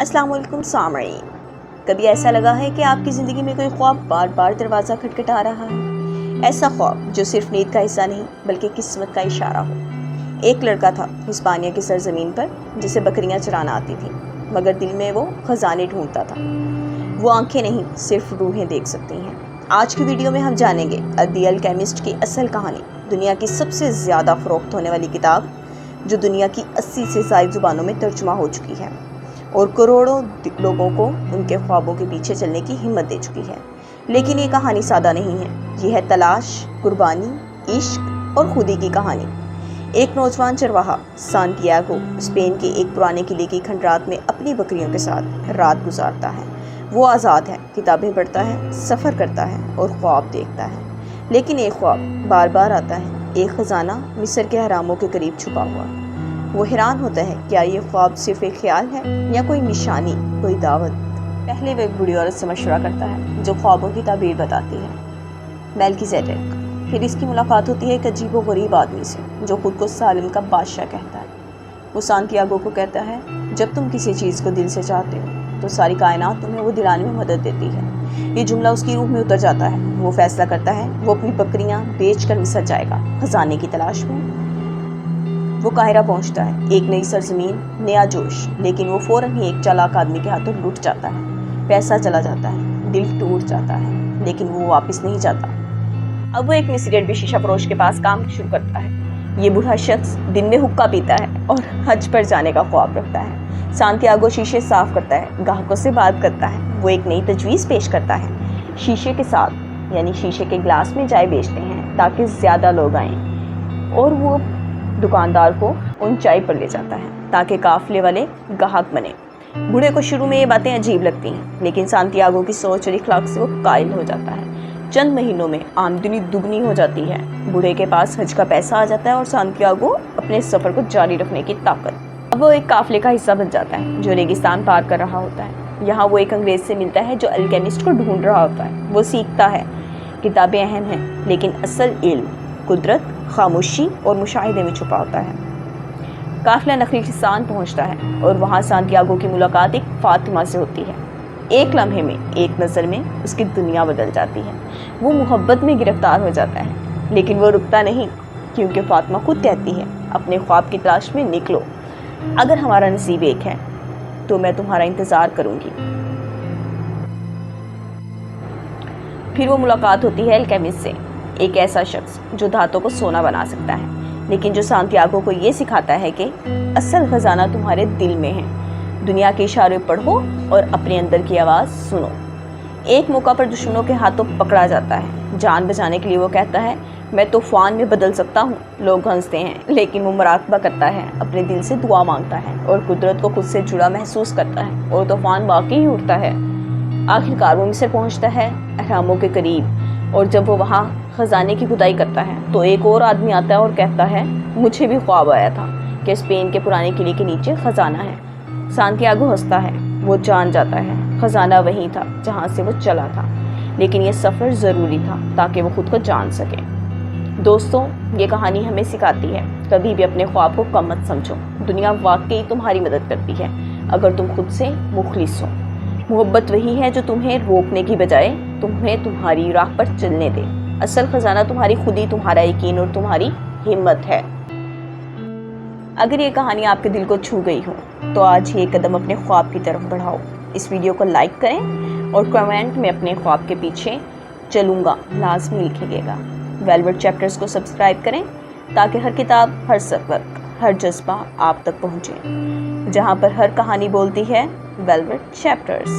अस्सलाम वालेकुम सामईन। कभी ऐसा लगा है कि आपकी ज़िंदगी में कोई ख्वाब बार बार दरवाज़ा खटखटा रहा है? ऐसा ख्वाब जो सिर्फ नींद का हिस्सा नहीं बल्कि किस्मत का इशारा हो। एक लड़का था हिस्पानिया की सरजमीन पर जिसे बकरियां चराना आती थी, मगर दिल में वो खजाने ढूंढता था। वो आंखें नहीं, सिर्फ रूहें देख सकती हैं। आज की वीडियो में हम जानेंगे द अल्केमिस्ट की असल कहानी, दुनिया की सबसे ज़्यादा फ़रोख्त होने वाली किताब जो दुनिया की 80 से ज़ायद ज़ुबानों में तर्जुमा हो चुकी है और करोड़ों लोगों को उनके ख्वाबों के पीछे चलने की हिम्मत दे चुकी है। लेकिन ये कहानी सादा नहीं है, ये है तलाश, कुर्बानी, इश्क और खुदी की कहानी। एक नौजवान चरवाहा सांतियागो स्पेन के एक पुराने किले की खंडरात में अपनी बकरियों के साथ रात गुजारता है। वो आज़ाद है, किताबें पढ़ता है, सफ़र करता है और ख्वाब देखता है। लेकिन एक ख्वाब बार बार आता है, एक ख़जाना मिस्र के हरामों के करीब छुपा हुआ। वो हैरान होता है, क्या ये ख्वाब सिर्फ एक ख्याल है या कोई निशानी, कोई दावत। पहले वो एक बूढ़ी औरत से मशवरा करता है जो ख्वाबों की ताबीर बताती है, मेल्कीसेडेक। फिर इसकी मुलाकात होती है एक अजीब व गरीब आदमी से जो खुद को सालिम का बादशाह कहता है। वो सांतियागो को कहता है, जब तुम किसी चीज़ को दिल से चाहते हो तो सारी कायनात तुम्हें वो दिलाने में मदद देती है। ये जुमला उसकी रूह में उतर जाता है। वो फैसला करता है वो अपनी बकरियां बेचकर मिस्र जाएगा खजाने की तलाश में। वो काहिरा पहुंचता है, एक नई सरजमीन, नया जोश, लेकिन वो फौरन ही एक चालाक आदमी के हाथों लुट जाता है। पैसा चला जाता है, दिल टूट जाता है, लेकिन वो वापस नहीं जाता। अब वो एक मिस्री अरबी शीशा फरोश के पास काम शुरू करता है। ये बूढ़ा शख्स दिन में हुक्का पीता है और हज पर जाने का ख्वाब रखता है। सांतियागो शीशे साफ करता है, ग्राहकों से बात करता है। वो एक नई तजवीज़ पेश करता है, शीशे के साथ यानी शीशे के गिलास में चाय बेचते हैं ताकि ज़्यादा लोग आएँ। और वो दुकानदार को उन चाय पर ले जाता है ताकि काफिले वाले ग्राहक बने। बूढ़े को शुरू में ये बातें अजीब लगती हैं, लेकिन सांतियागो की सोच और इखलाक से वो कायल हो जाता है। चंद महीनों में आमदनी दुगनी हो जाती है। बूढ़े के पास हज का पैसा आ जाता है और सांतियागो अपने सफ़र को जारी रखने की ताकत। अब वो एक काफिले का हिस्सा बन जाता है जो रेगिस्तान पार कर रहा होता है। यहाँ वो एक अंग्रेज़ से मिलता है जो अल्केमिस्ट को ढूंढ रहा होता है। वो सीखता है किताबें अहम हैं, लेकिन असल इल्म कुदरत, खामोशी और मुशाहिदे में छुपा होता है। काफिला नखलीसान पहुँचता है और वहाँ सांतियागो की मुलाकात एक फातिमा से होती है। एक लम्हे में, एक नज़र में उसकी दुनिया बदल जाती है। वो मोहब्बत में गिरफ्तार हो जाता है, लेकिन वो रुकता नहीं, क्योंकि फातिमा खुद कहती है, अपने ख्वाब की तलाश में निकलो। अगर हमारा नसीब एक है तो मैं तुम्हारा इंतज़ार करूँगी। फिर वो मुलाकात होती है अल्केमिस्ट से, एक ऐसा शख्स जो धातों को सोना बना सकता है, लेकिन जो सांतियागो को ये सिखाता है कि असल खजाना तुम्हारे दिल में है। दुनिया के इशारे पढ़ो और अपने अंदर की आवाज़ सुनो। एक मौका पर दुश्मनों के हाथों पकड़ा जाता है। जान बचाने के लिए वो कहता है, मैं तूफ़ान में बदल सकता हूँ। लोग हंसते हैं, लेकिन वो मुराकबा करता है, अपने दिल से दुआ मांगता है और कुदरत को खुद से जुड़ा महसूस करता है, और तूफ़ान वाकई ही उठता है। आखिरकार वो मिस्र पहुँचता है, अहरामों के करीब, और जब वो वहाँ ख़जाने की खुदाई करता है तो एक और आदमी आता है और कहता है, मुझे भी ख्वाब आया था कि स्पेन के पुराने किले के नीचे ख़जाना है। सांतियागो हंसता है, वो जान जाता है ख़जाना वहीं था जहाँ से वो चला था, लेकिन ये सफ़र ज़रूरी था ताकि वो खुद को जान सके। दोस्तों, ये कहानी हमें सिखाती है, कभी भी अपने ख्वाब को कम मत समझो। दुनिया वाकई तुम्हारी मदद करती है अगर तुम खुद से मुखलिस हो। मोहब्बत वही है जो तुम्हें रोकने की बजाय तुम्हें तुम्हारी राह पर चलने दे। असल खजाना तुम्हारी खुदी, तुम्हारा यकीन और तुम्हारी हिम्मत है। अगर ये कहानी आपके दिल को छू गई हो तो आज ही एक कदम अपने ख्वाब की तरफ बढ़ाओ। इस वीडियो को लाइक करें और कमेंट में अपने ख्वाब के पीछे चलूँगा लाजमी लिखिएगा। वेलवेट चैप्टर्स को सब्सक्राइब करें ताकि हर किताब, हर सफ़र, हर जज्बा आप तक पहुँचे, जहाँ पर हर कहानी बोलती है वेलवेट चैप्टर्स।